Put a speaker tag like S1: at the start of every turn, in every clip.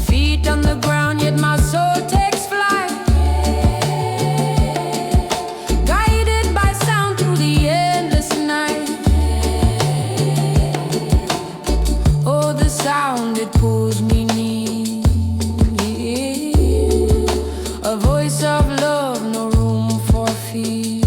S1: Feet on the ground, yet my soul takes flight. Guided by sound through the endless night. Oh, the sound, it pulls me near. A voice of love, no room for fear.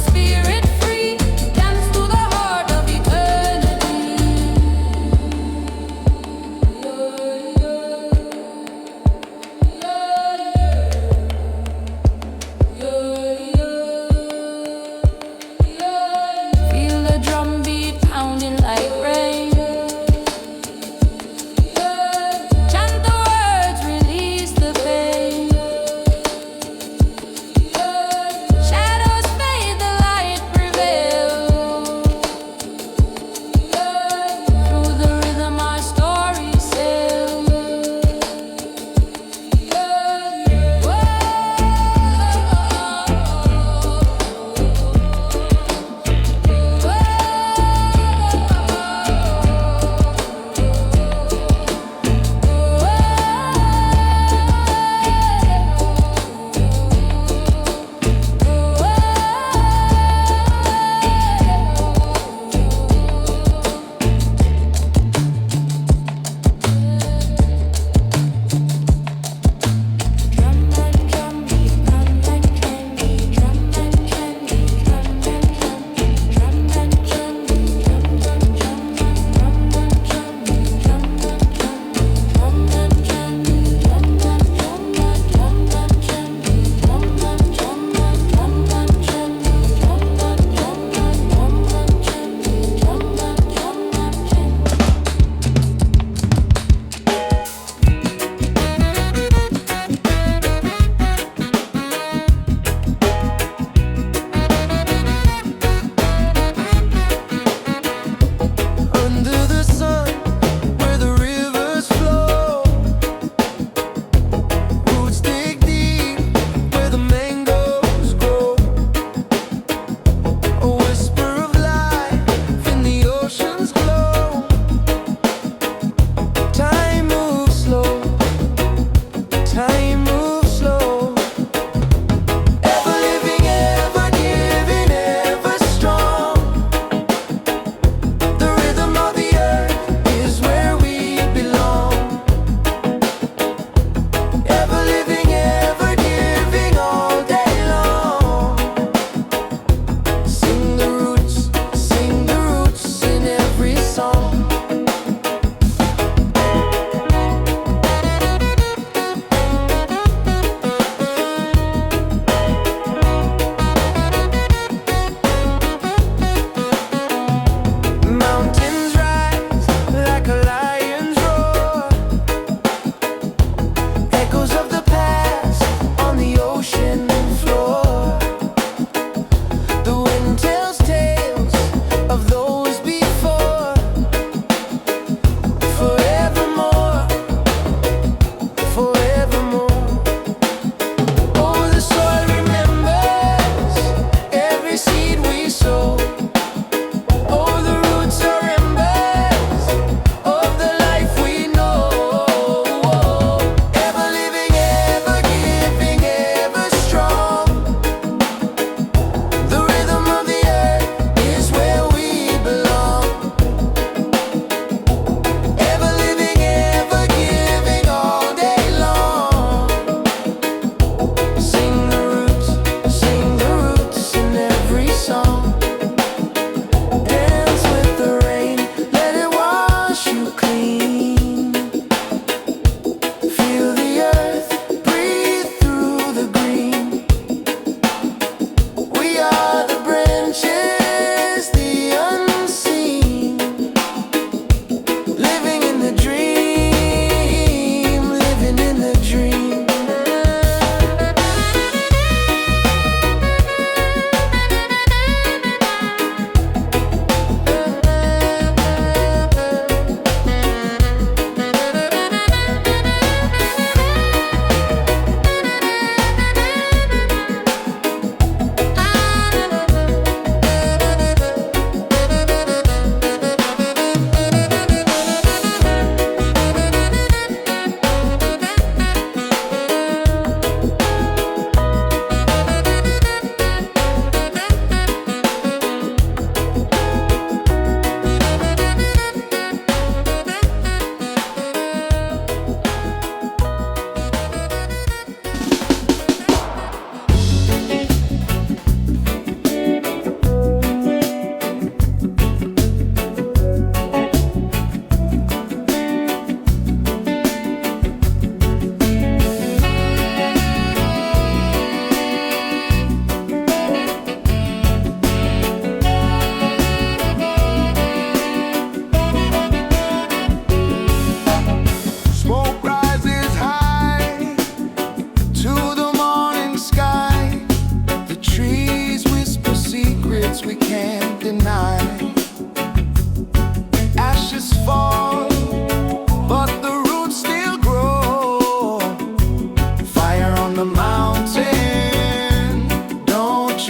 S1: Spirit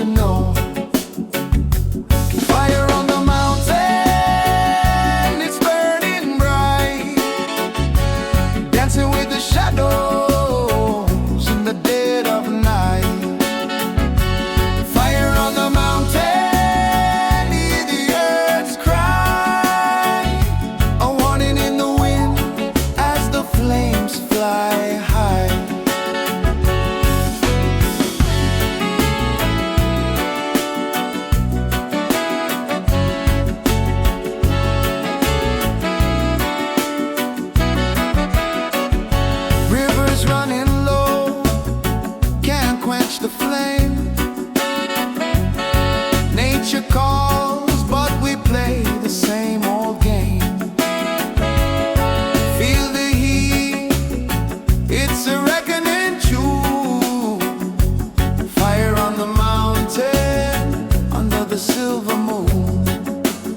S2: you know. Fire on the mountain, it's burning bright, dancing with the shadows in the dead of night. Fire on the mountain, hear the earth's cry, a warning in the wind as the flames fly high. Rivers running low, can't quench the flame. Nature calls, but we play the same old game. Feel the heat, it's a reckoning tune. Fire on the mountain, under the silver moon.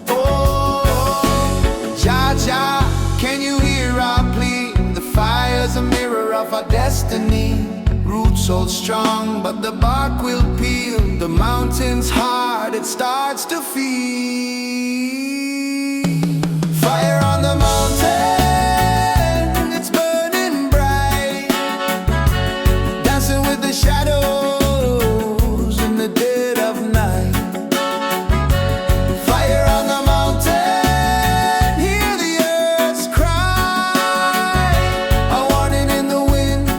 S2: Oh, Jah Jah, can you hear our plea? The fire's a mirror of our destiny. Roots hold strong, but the bark will peel. The mountain's hard, it starts to feel. Fire on the mountain, it's burning bright, dancing with the shadows in the dead of night. Fire on the mountain, hear the earth's cry, a warning in the wind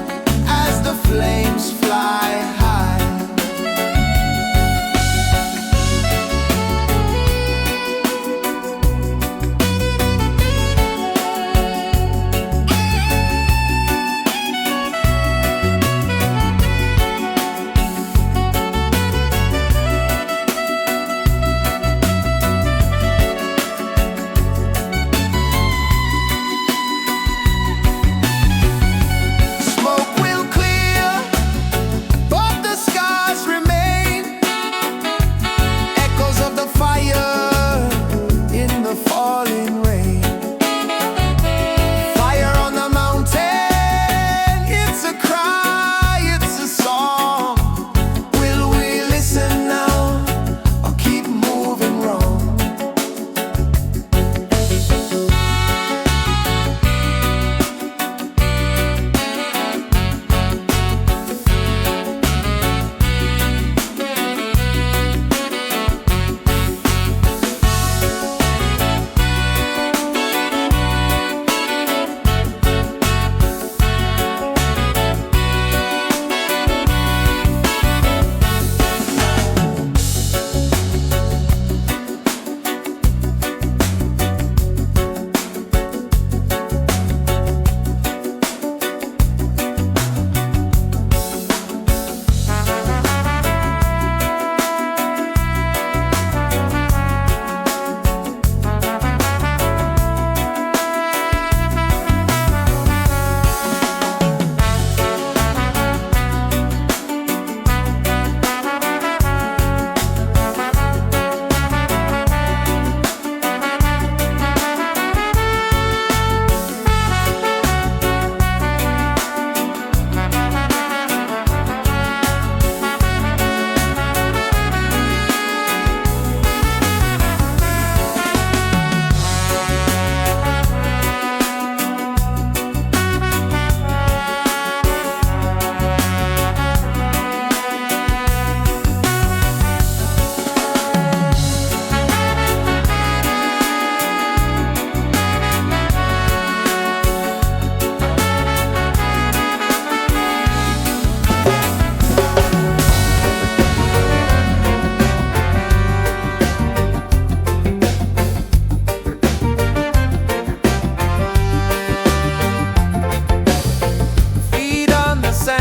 S2: as the flames fly high. Smoke will clear, but the scars remain, echoes of the fire in the falling rain. Fire on the mountain, it's a cry, it's a song. Will we listen now or keep moving wrong?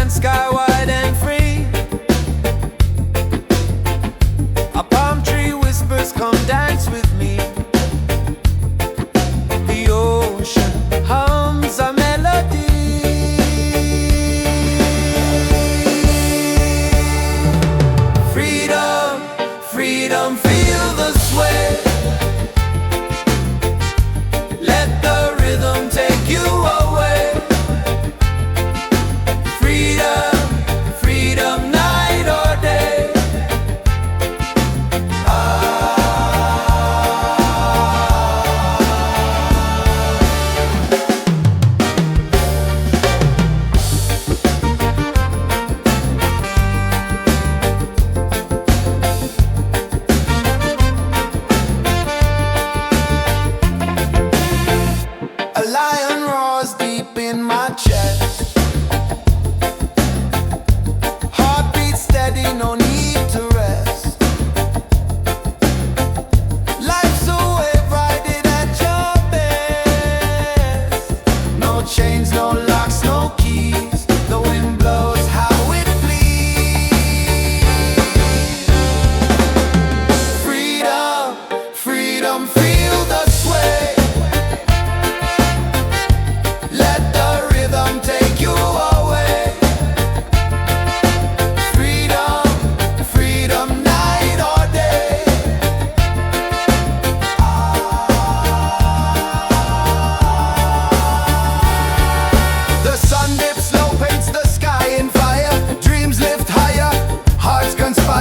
S2: Sky wide and free, a palm tree whispers, come dance with me. The ocean hums a melody. Freedom, freedom, feel the sway. Let the rhythm take you away. Freedom, freedom, night or day.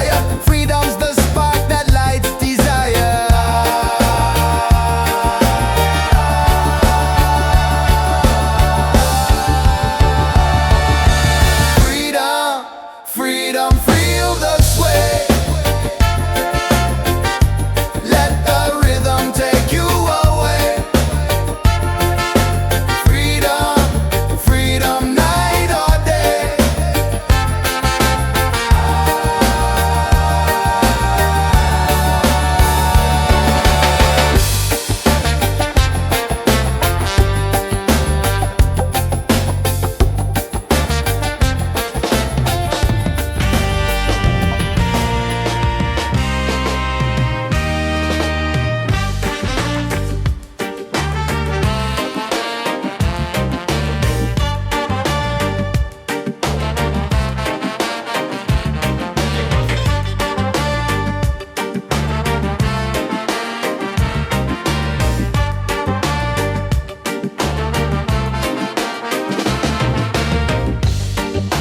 S2: fire. Freedom's the spark that lights desire. Freedom, freedom, feel the sway. Let the rhythm take you away. Freedom, freedom, night or day.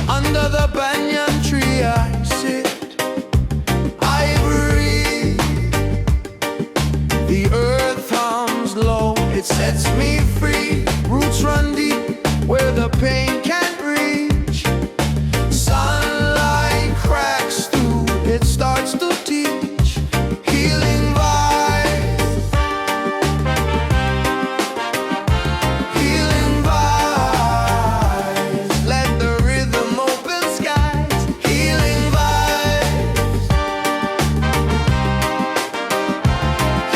S2: Under the banyan tree I sit, I breathe. The earth hums low, it sets me free. Roots run deep where the pain can't reach. Sunlight cracks through, it starts to teach. Healing vibes, healing vibes. Let the rhythm open skies. Healing vibes,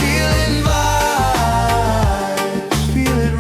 S2: healing vibes. Feel it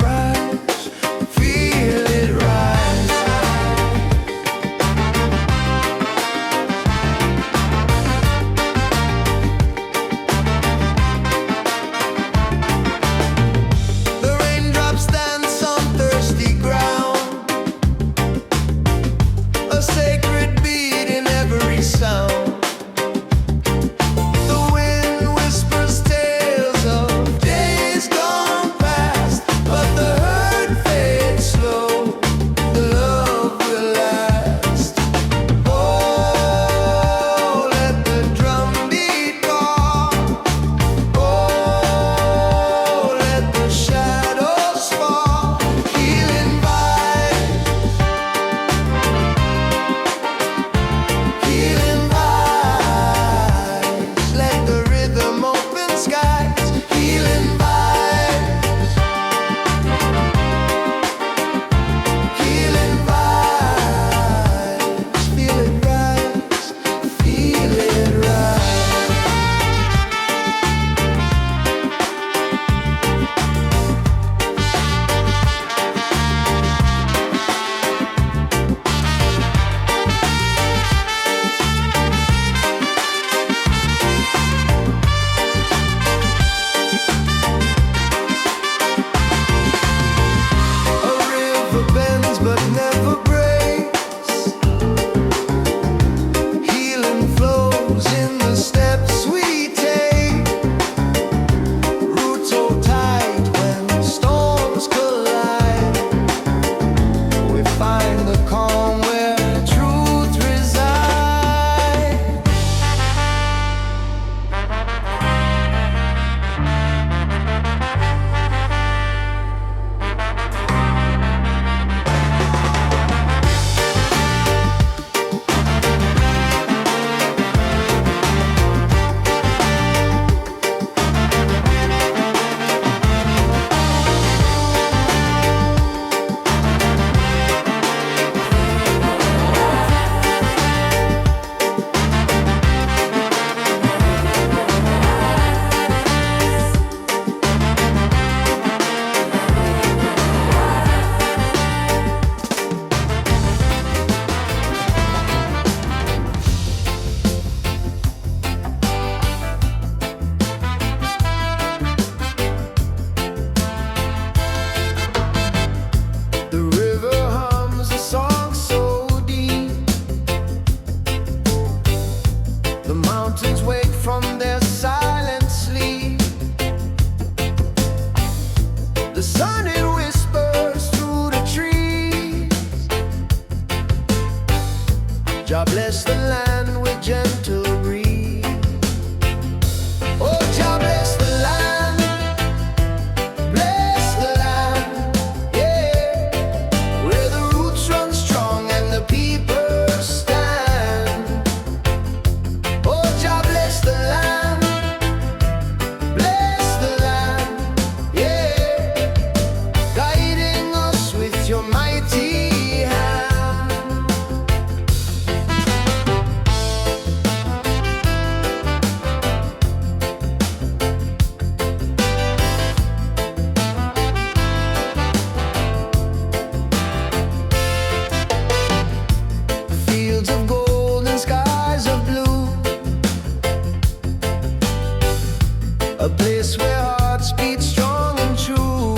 S2: a place where hearts beat strong and true.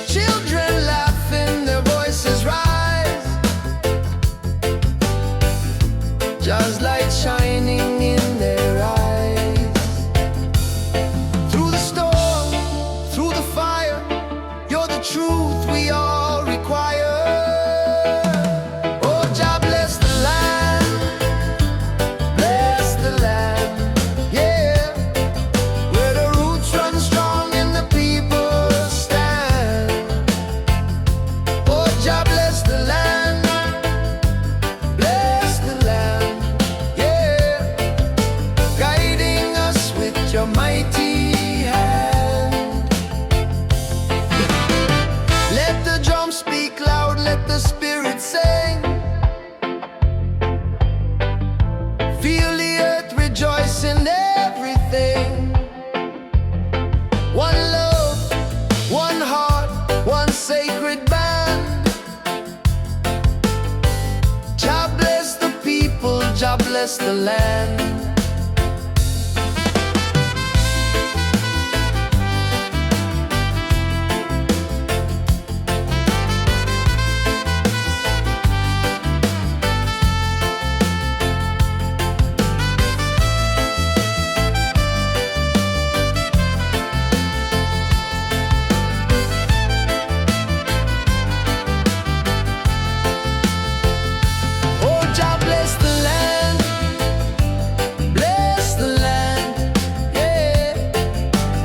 S2: Children laughing, their voices rise, just light shining in their eyes. Through the storm, through the fire, you're the truth we all require. Oh, Jah bless the land, bless the land, yeah, where the roots run strong and the people stand. Oh, Jah bless the land, bless the land, yeah, guiding us with your mighty hand. Let the drums speak loud, let the spirit sing. Feel the earth rejoice in everything. One love, one heart, one sacred band. Jah bless the people, Jah bless the land. Oh, Jah bless the land, bless the land, yeah,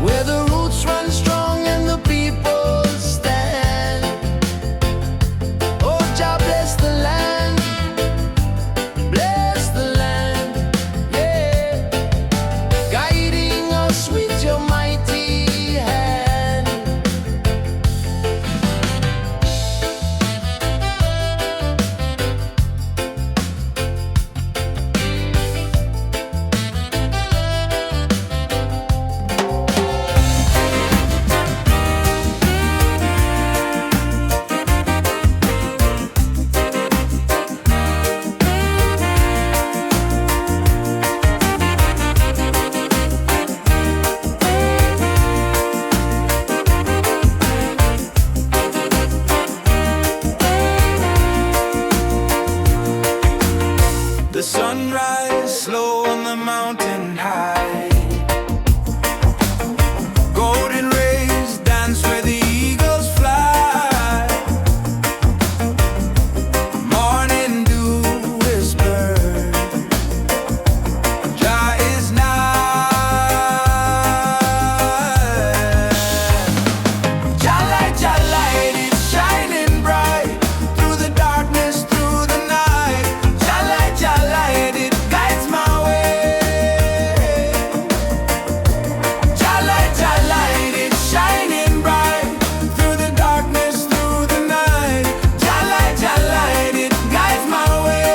S2: where the roots run strong and the people stand. Oh, Jah bless the land, bless the land, yeah, guiding us with your mighty hand. The sunrise slow on the mountain high, golden rays dance where the eagles fly. Morning dew whisper, Jah is nigh. Jah light, it's shining bright through the darkness, through the night. Jah light, it guides my way. Jah light, it's shining bright through the darkness, through the night. Jah light, it guides my way.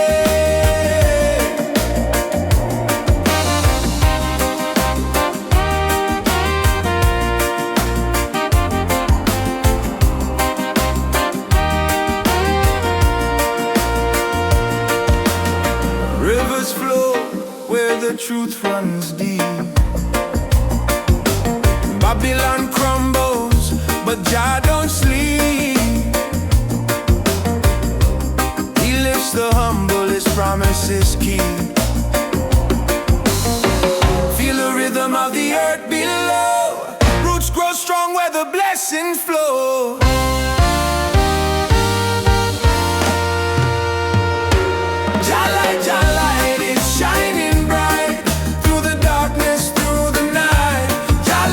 S2: Rivers flow where the truth runs deep. Babylon crumbles, but Jah don't sleep. He lifts the humble, his promises keep. Feel the rhythm of the earth below. Roots grow strong where the blessings flow. Jah light, it's shining bright through the darkness, through the night. Jah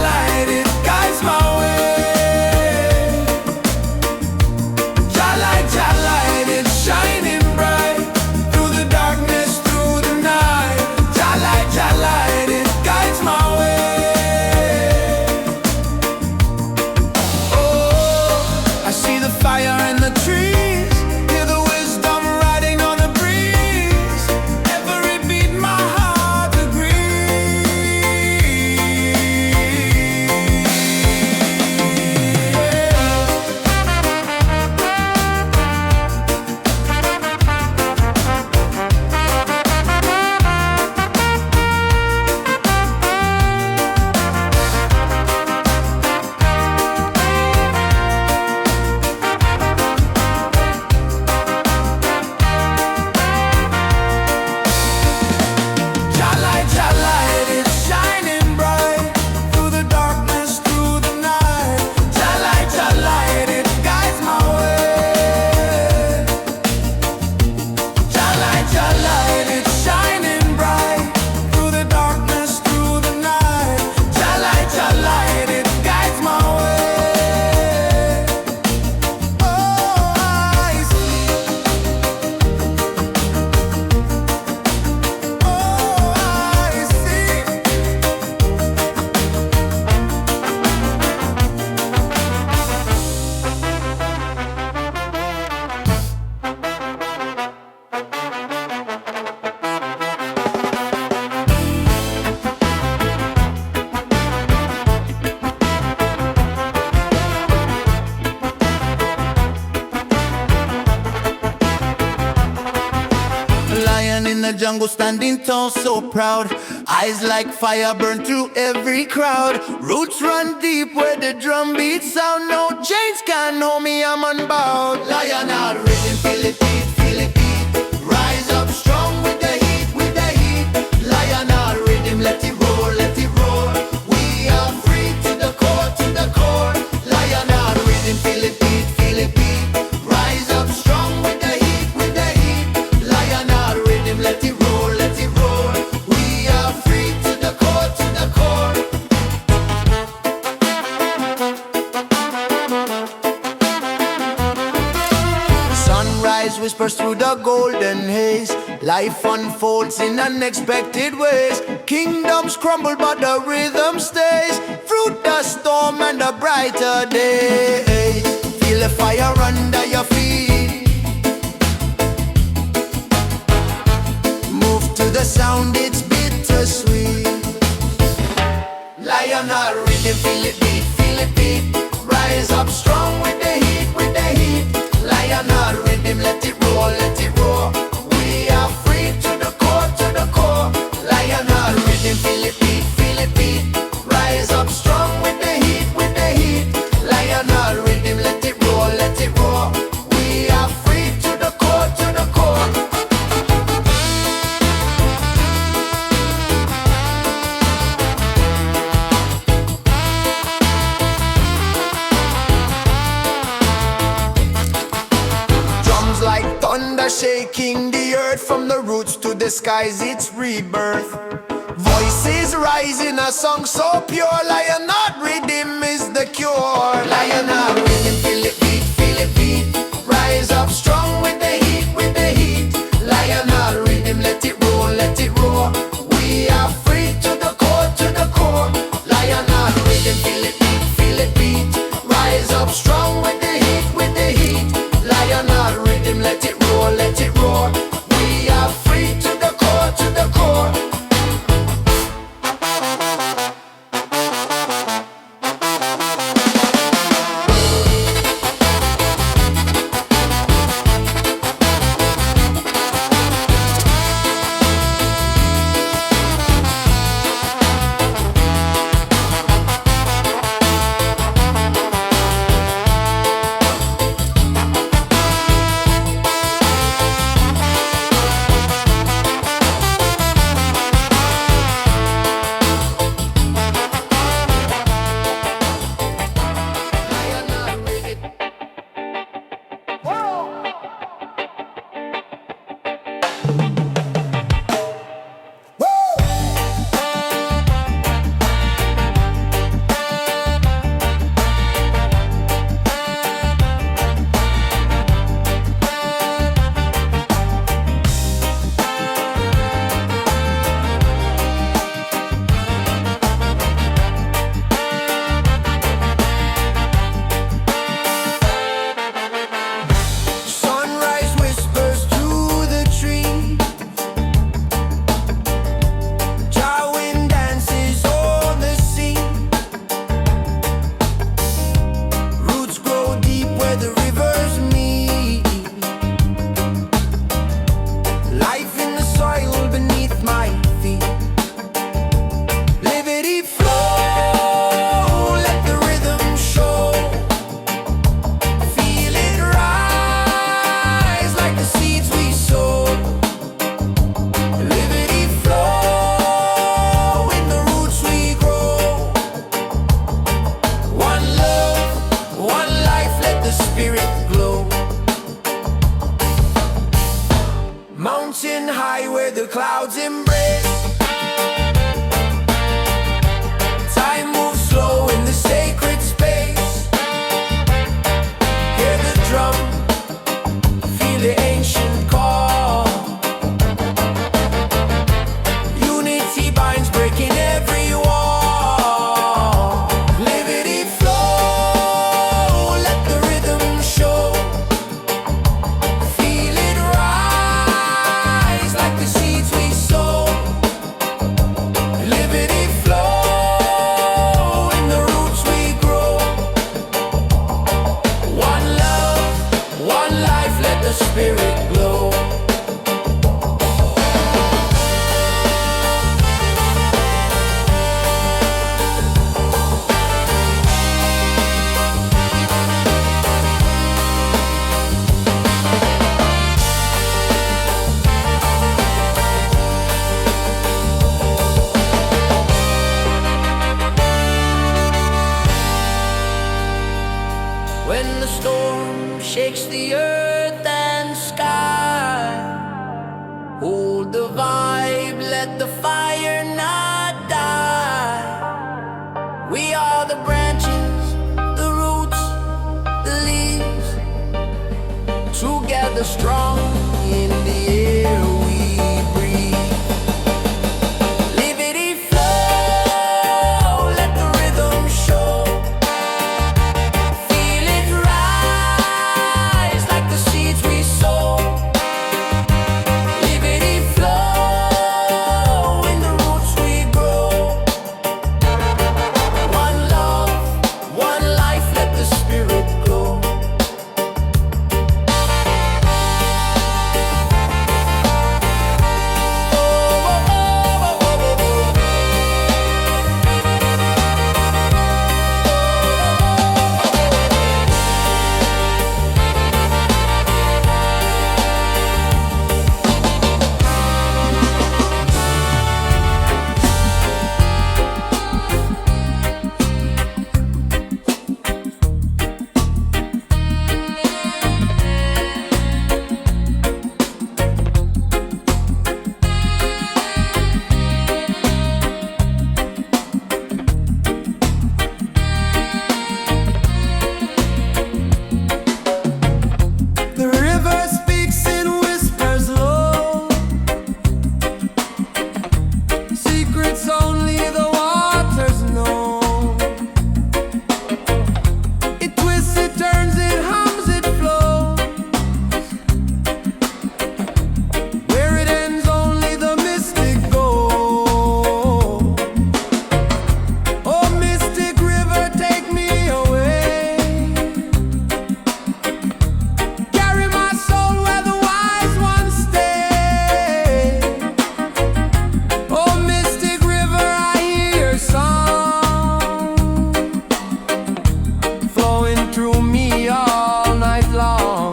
S2: light, it guides my way. Jah light, it's shining bright through the darkness, through the night. Jah light, it guides my way. Oh, in the jungle, standing tall, so proud. Eyes like fire burn through every crowd. Roots run deep where the drum beats sound. No chains can hold me, I'm unbowed. Lion out rhythm, feel it beat, feel it beat. Rise up strong with the heat, with the heat. Lion out rhythm, let it roar, let it roar. We are free to the core, to the core. Lion out rhythm, feel it beat, feel it beat. Rise up strong with the heat, with the heat. Lion out rhythm, let it roar, let it roar. We are free to the core, to the core. Sunrise whispers through the golden haze. Life unfolds in unexpected ways. Kingdoms crumble but the rhythm stays. Through the storm and the brighter day. Feel the fire under your feet. Move to the sound, it's bittersweet. Lion heart rhythm, feel it beat, feel it beat. Rise up strong with the heat, with the heat. Lion heart rhythm, let it roar, let it roar. We are free to the core, to the core. Lion heart rhythm, feel it beat, feel it beat. Rise up strong with the heat, with the heat. Lion heart rhythm, let it roar, let it roar. We are free to the core, to the core. Like thunder shaking the earth from the roots to the skies, it's rebirth. Voices rising, a song so pure. Lion heart rhythm is the cure. Lion heart rhythm, feel it beat, feel it beat. Rise up strong with the heat, with the heat. Lion heart rhythm, let it roar, let it roar. We are free to the core, to the core. Lion heart rhythm, feel it beat, feel it beat. Rise up strong with the heat, with the heat. Lion heart rhythm, let it roar, let it roar. We are free to the core, to the core. The clouds embrace. Time moves slow in the sacred space. Hear the drum, feel the ancient call. Unity binds, breaking every wall. Liberty flow, let the rhythm show. Feel it rise like the seeds we sow. Liberty flow in the roots we grow. ever strong in the air we breathe. Liberty flow, let the rhythm show. Feel it rise like the seeds we sow. Liberty flow in the roots we grow. One love, one life, let the spirit glow. The river speaks in whispers low, secrets only the waters know. It twists, it turns, it hums, it flows. Where it ends, only the mystic go. Oh, mystic river, take me away. Carry my soul where the wise ones stay. Oh, mystic river, I hear your song flowing through me all night long.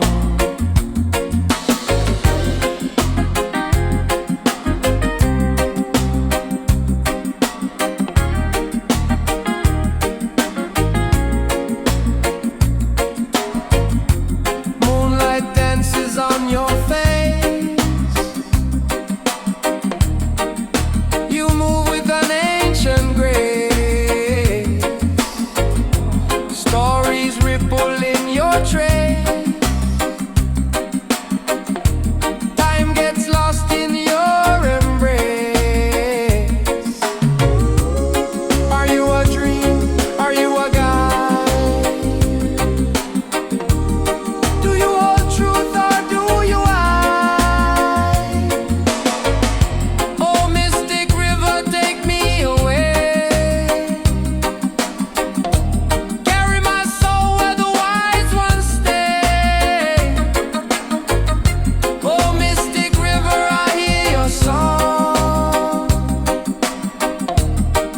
S2: Moonlight dances on your face. You move with an ancient grace. Stories ripple in your trace. Time gets lost in your embrace. Are you a dream? Are you a guide? Do you hold truth or do you hide? Oh, mystic river, take me away. Carry my soul where the wise ones stay. Oh, mystic river, I hear your song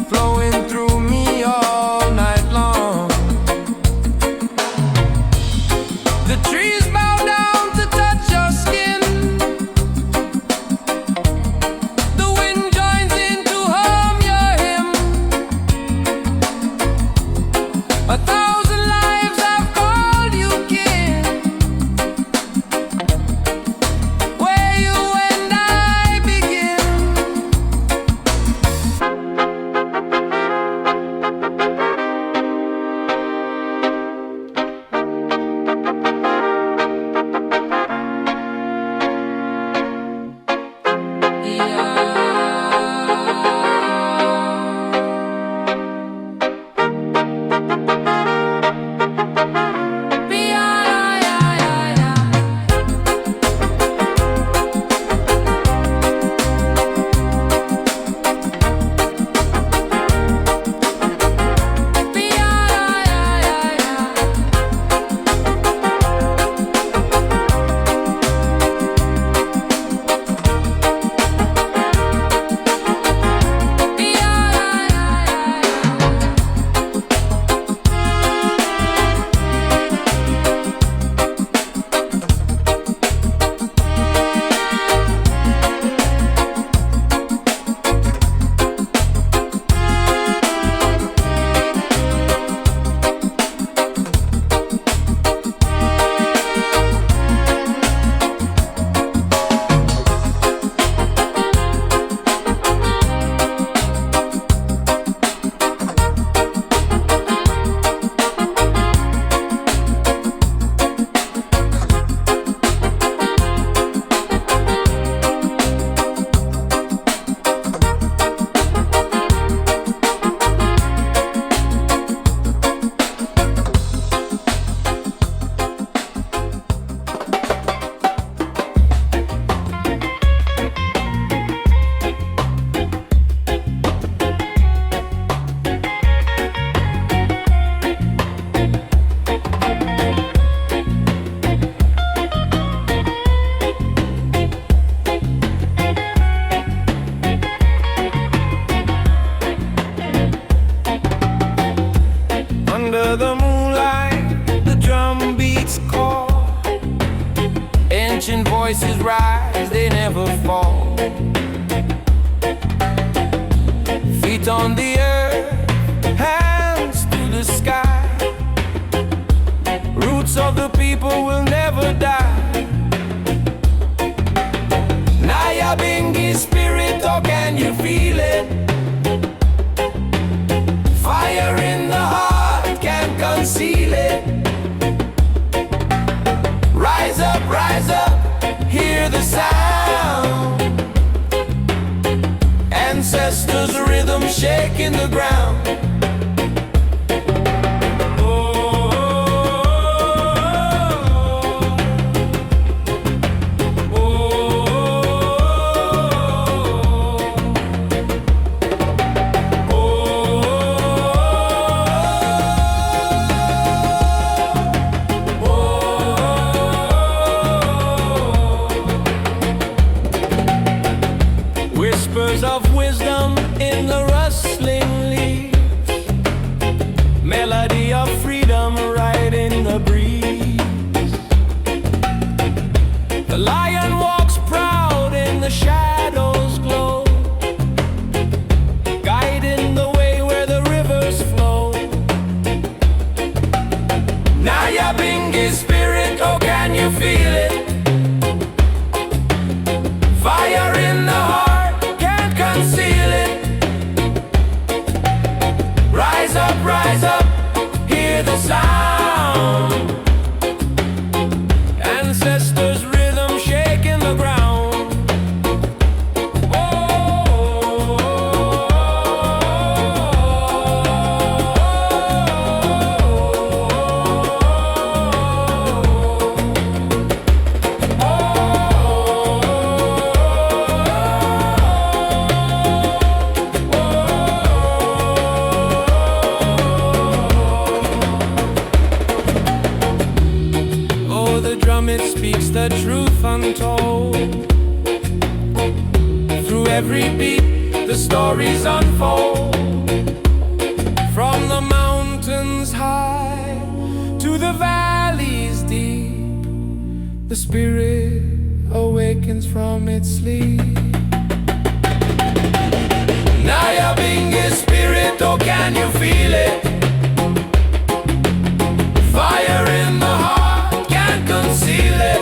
S2: flowing through me all night long. The trees bow down to touch your skin. The wind joins in to hum your hymn. A thousand lives have called you kin. Where you and I begin. feet on the earth, hands to the sky. Roots of the people will never die. Nyabingi spirit, oh can you feel it? Fire in the heart, can't conceal it. Rise up, hear the sound. Ancestors' rhythm shaking the ground. Whispers of wisdom in the rustling leaves, melody of freedom right in the breeze. The lion walks proud in the shadows glow, guiding the way where the rivers flow. Nyabingi spirit, oh can you feel it? Fire in the heart, conceal it. Rise up, hear the sound. Ancestors' rhythm shaking the ground. The drum, it speaks the truth untold. Through every beat, the stories unfold. From the mountains high to the valleys deep, the spirit awakens from its sleep. Nyabingi spirit, oh can you feel it? Fire in the heart, can't conceal it.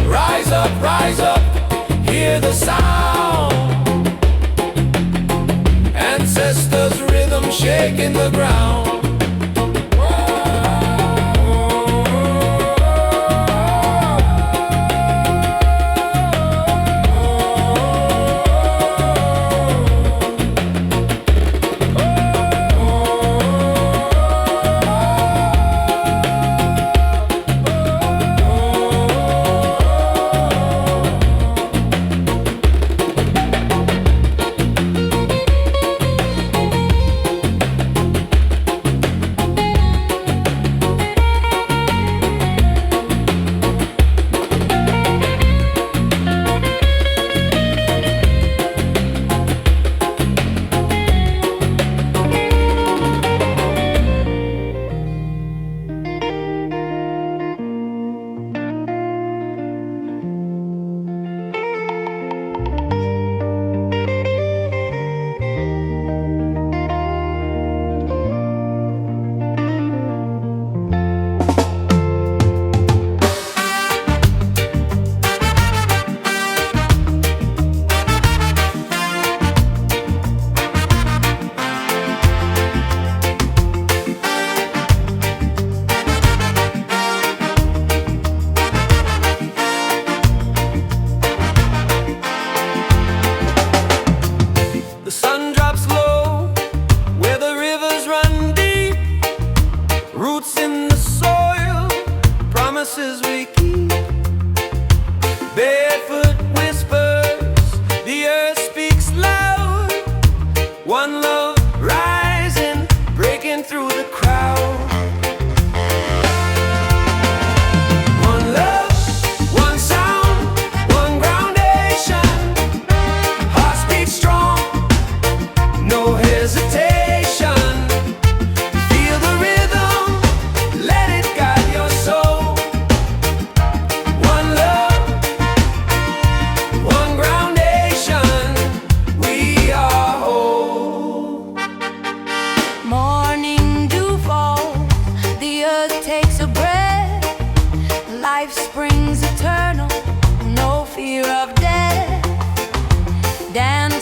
S2: Rise up, hear the sound. Ancestors' rhythm shaking the ground.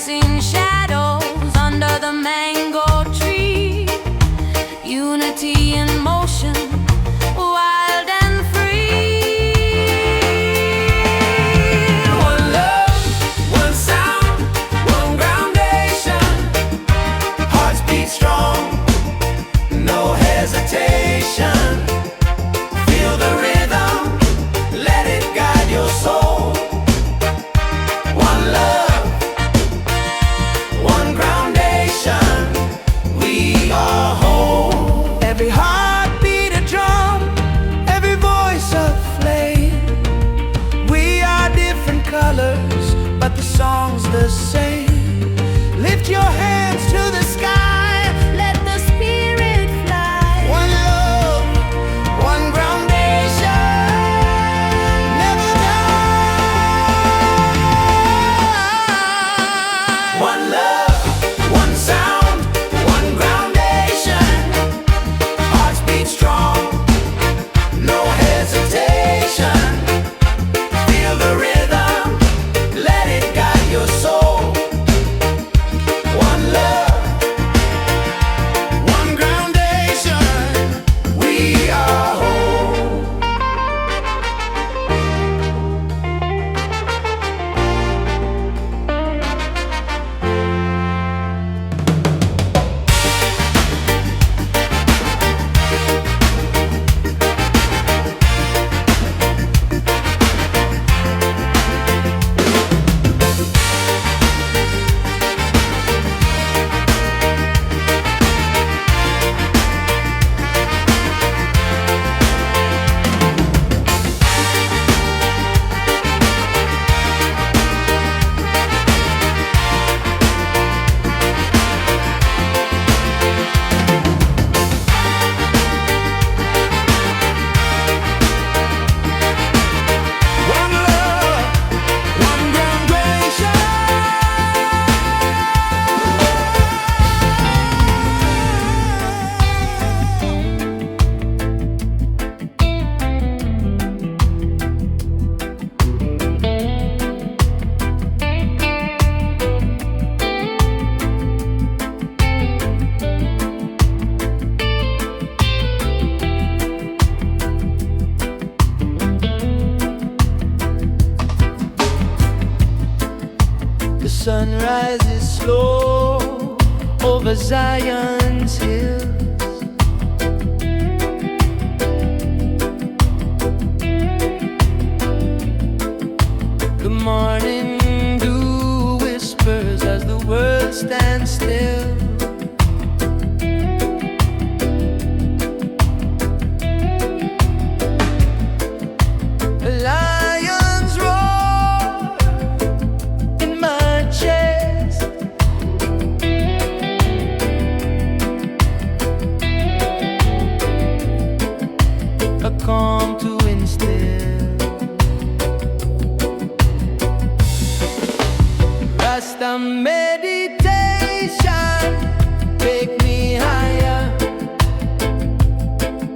S1: dancing shadows under the mango tree. Unity in motion, wild and free. One love, one sound, one groundation.
S2: Hearts beat strong, no hesitation. Feel the rhythm, let it guide your soul. One love, one groundation. We are whole. Every heartbeat a drum, every voice a flame. We are different colors, but the song's the same. Lift your hands to the sky, let the spirit fly. One love, one groundation, never die. One love, one sound, one groundation. Hearts beat strong, no hesitation. Feel the rhythm, let it guide your soul. One love, one groundation. We are whole. One love, one groundation. The sun rises slow over Zion's hills. The morning dew whispers as the world stands still. A lion's roar in my chest. A calm to instill. Rasta meditation, take me higher.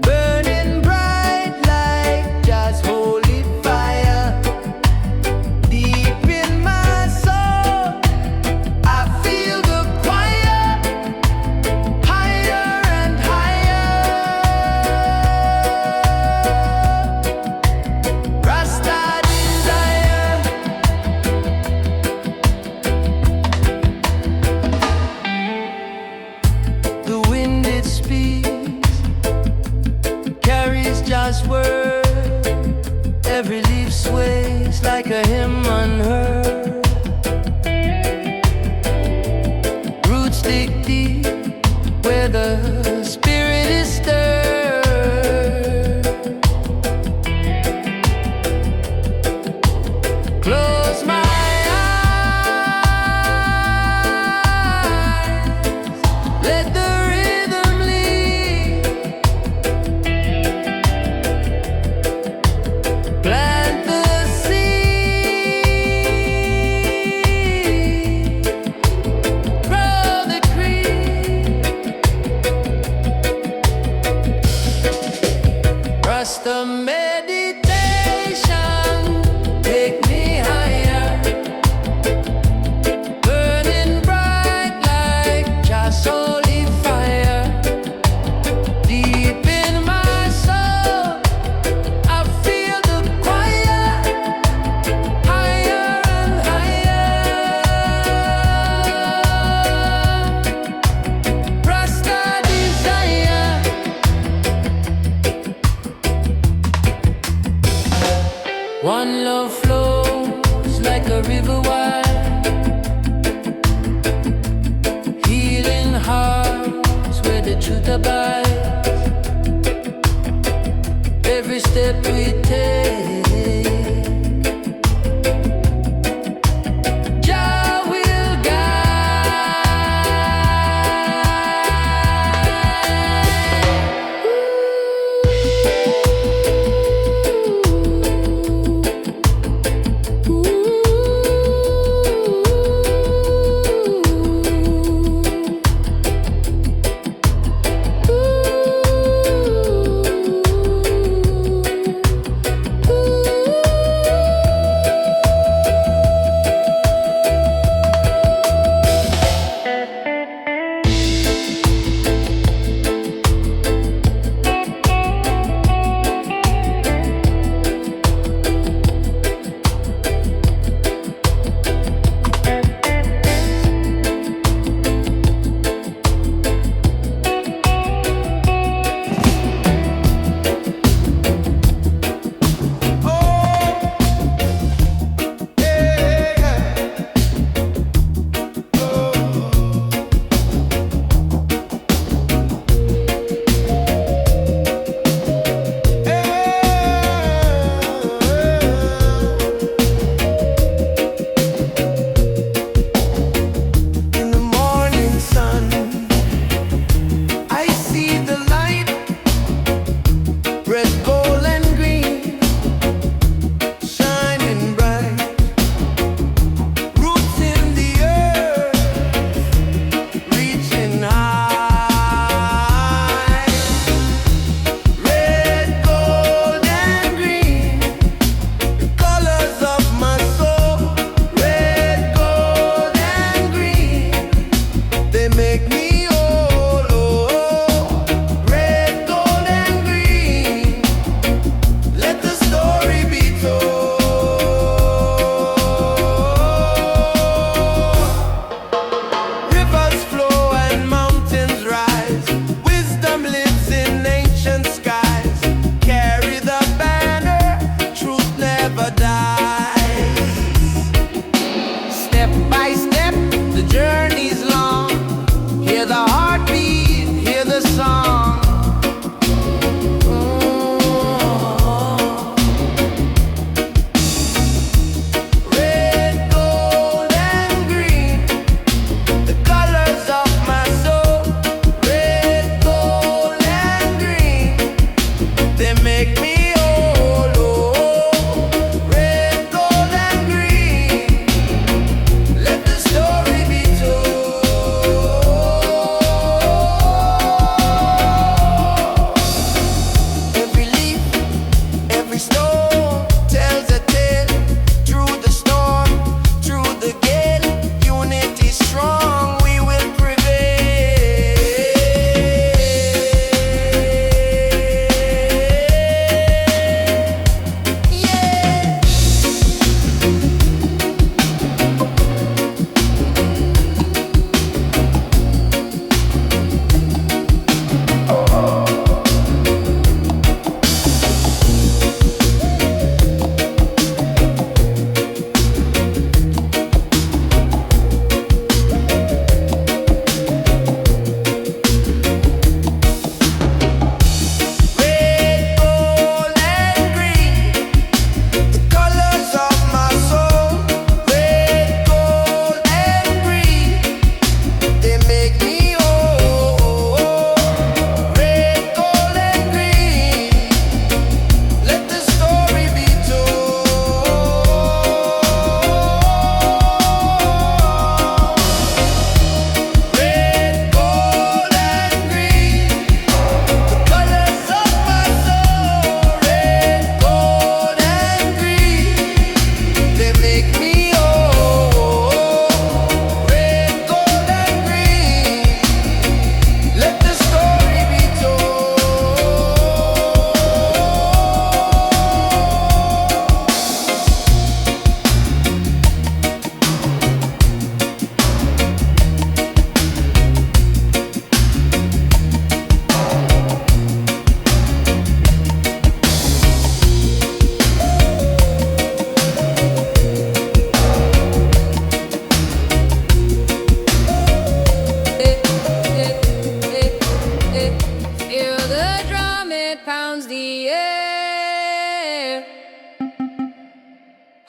S2: Burning bright like just holy fire. Deep in my soul, I feel the choir, higher and higher. Rasta desire.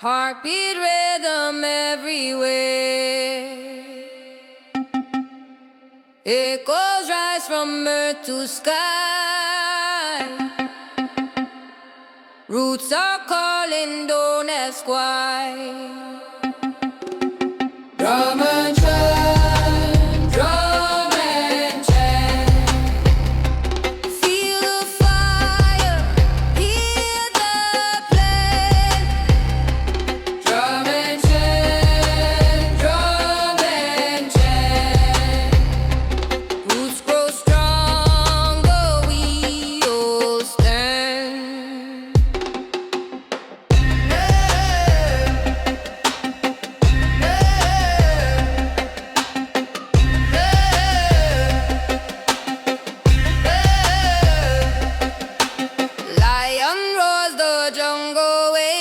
S1: Heartbeat rhythm everywhere. Echoes rise from earth to sky. Roots are calling, don't ask why. Drum and chant, drum and chant. Feel the fire, hear the plan. Drum and chant, drum and chant. Roots grow stronger, we all stand. Lion roars the jungle way.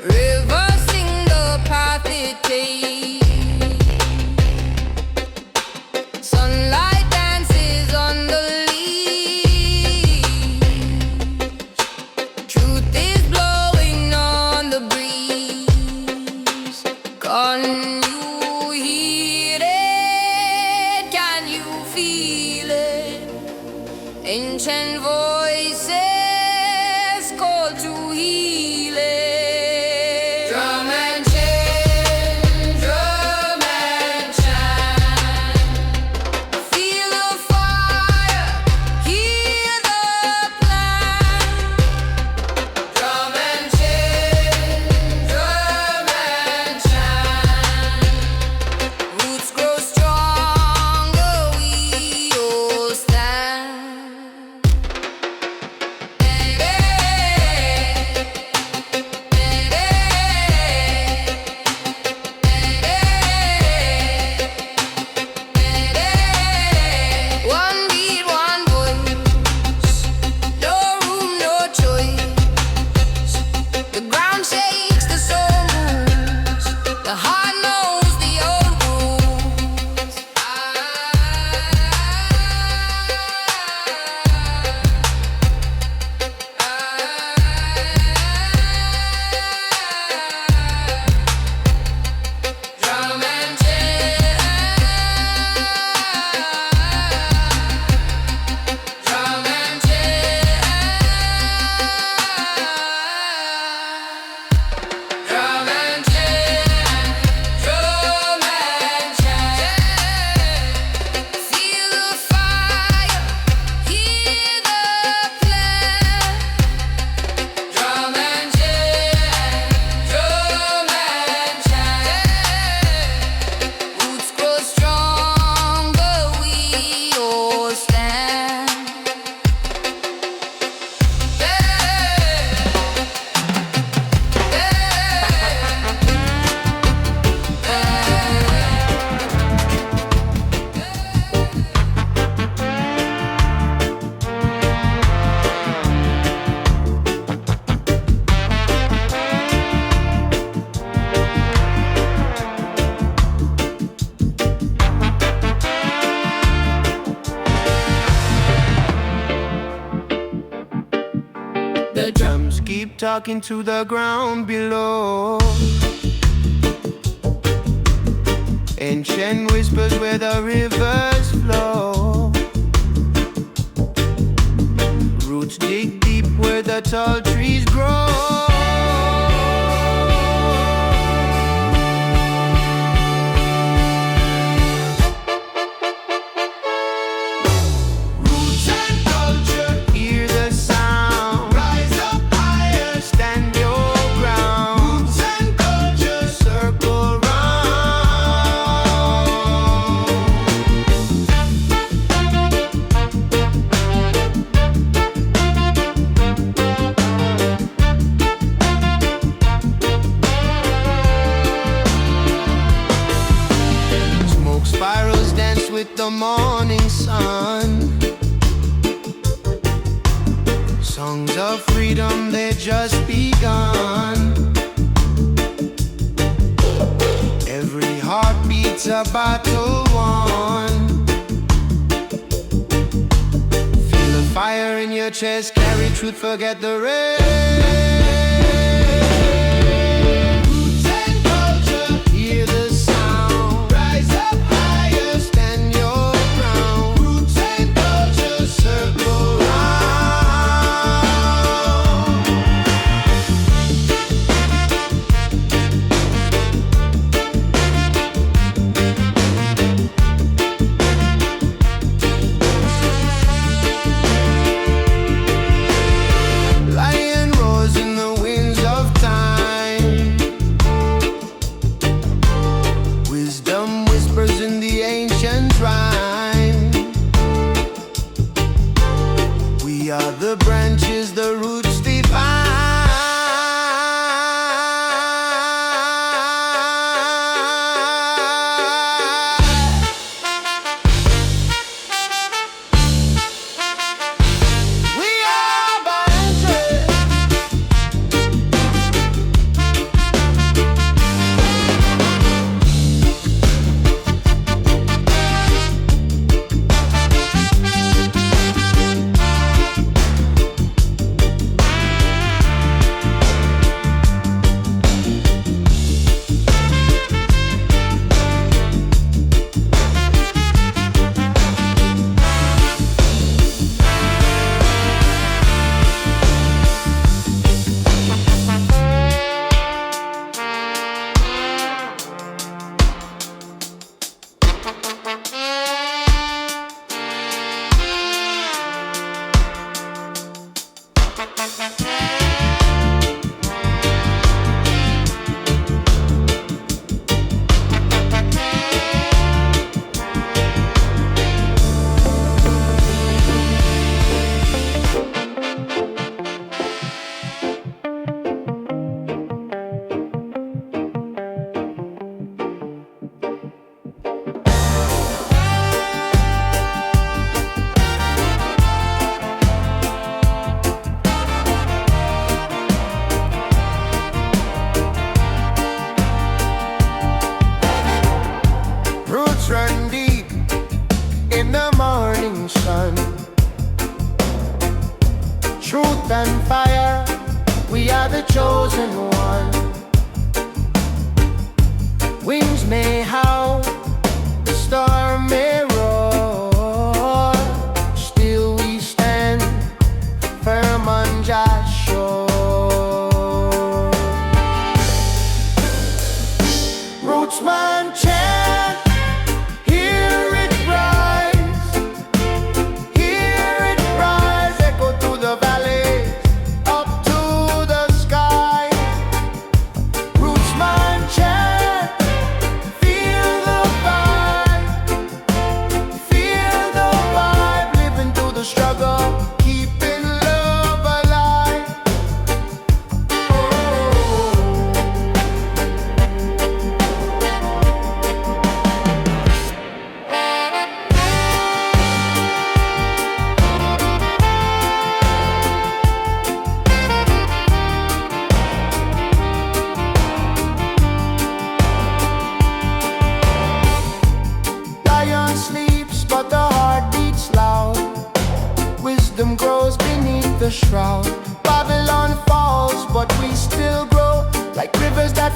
S1: Rivers sing the path it takes. Sunlight dances on the leaves. Truth is blowing on the breeze. Can you hear it? Can you feel it? Ancient voices call to healing. Drum and chant, drum and chant. Feel the fire, hear the plan. Drum and chant, drum and chant. Roots grow stronger, we all stand. One beat, one voice, no room, no choice. The ground shakes, the soul moves, the heart knows the old rules. Drum and chant, drum and chant, drum and chant, drum and chant. Feel the fire, hear the plan. Drum and chant, drum and chant. Roots grow stronger, we all stand.
S2: The drums keep talking to the ground below. Ancient whispers where the rivers flow. Roots dig deep where the tall trees grow. Roots and culture, hear the sound. Rise up higher, stand your ground. Roots and culture, circle round. Smoke spirals dance with the morning sun. Songs of freedom, they just begun. Every heartbeat's a battle won. Feel the fire in your chest, carry truth, forget the rest.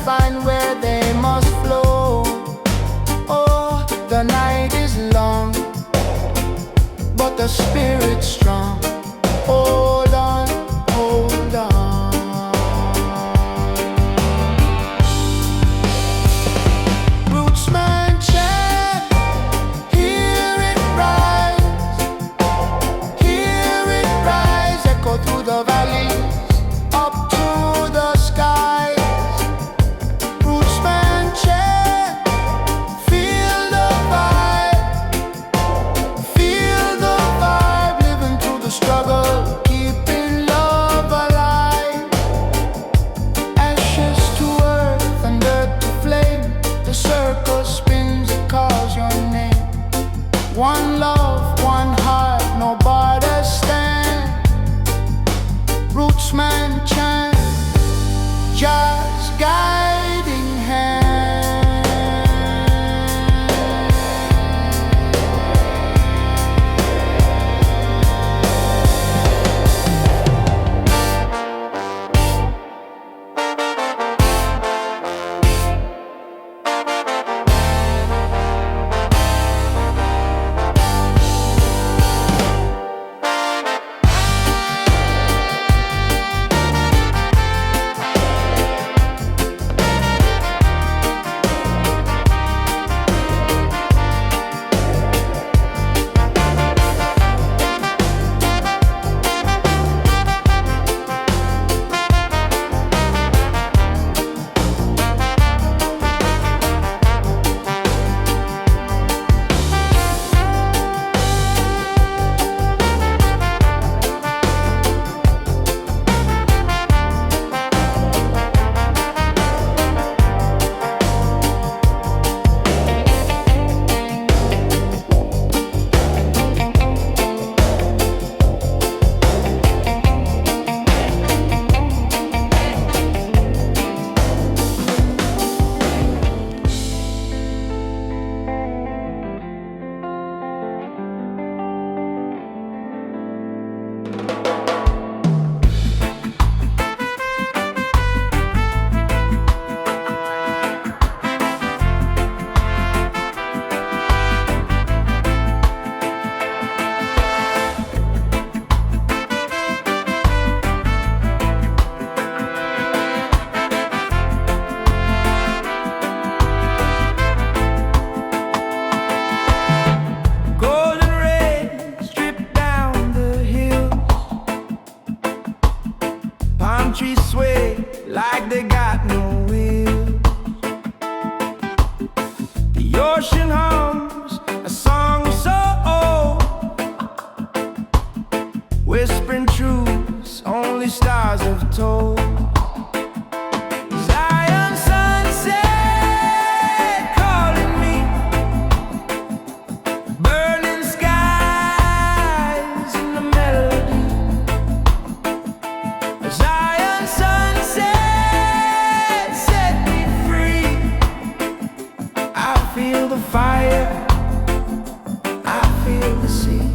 S2: find where they must flow. Oh, the night is long, but the spirit's strong. Hold on, hold on. Rootsman chant, hear it rise, echo through the valleys, up to the skies. Rootsman chant, feel the vibe, living through the struggle, keeping love alive. Ashes to earth and dirt to flame, the circle spins, it calls your name. One love, one heart, no borders stand. Rootsman chant, just guiding hand. Trees sway like they got no wheels. The ocean hums a song so old, whispering truths only stars have told. Zion sunset calling me, burning skies in the melody. Zion sunset set me free. I feel the fire, I feel the sea.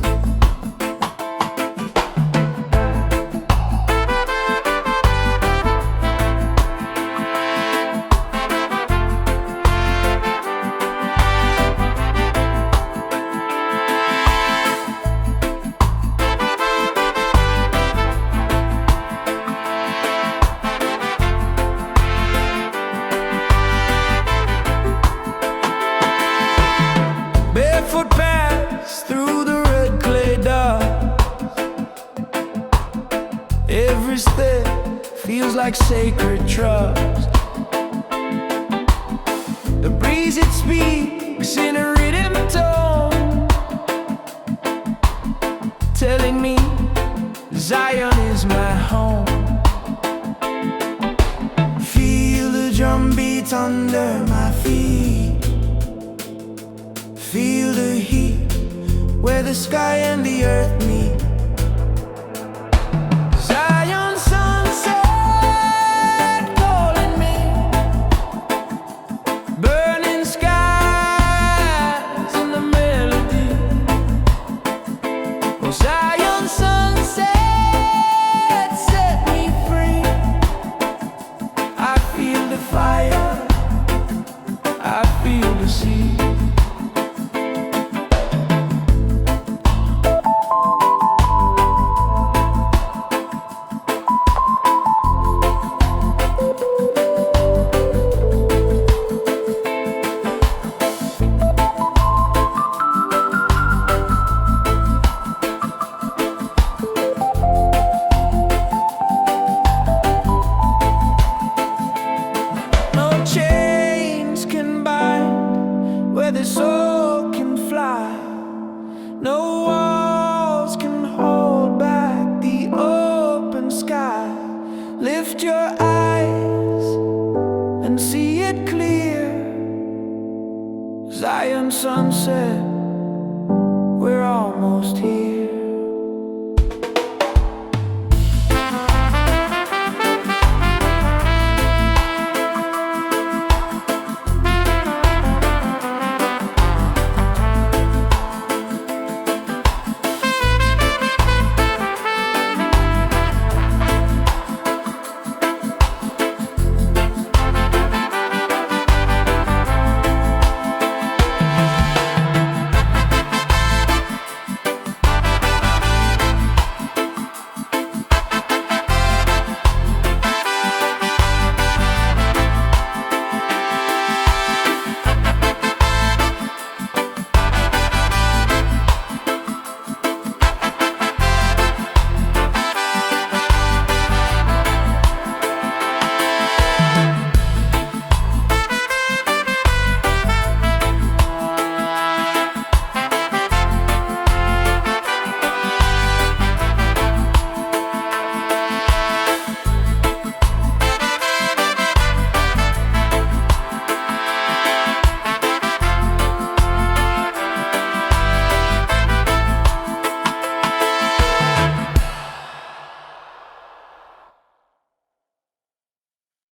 S2: Barefoot paths through the red clay dust. Every step feels like sacred trust. The breeze it speaks in a rhythm tone, telling me Zion is my home. Feel the drum beat under my feet. Feel the heat where the sky and the earth meet. Zion sunset calling me, burning skies in the melody. Oh, Zion sunset set me free. I feel the fire, this soul can fly. No walls can hold back the open sky. Lift your eyes and see it clear. Zion sunset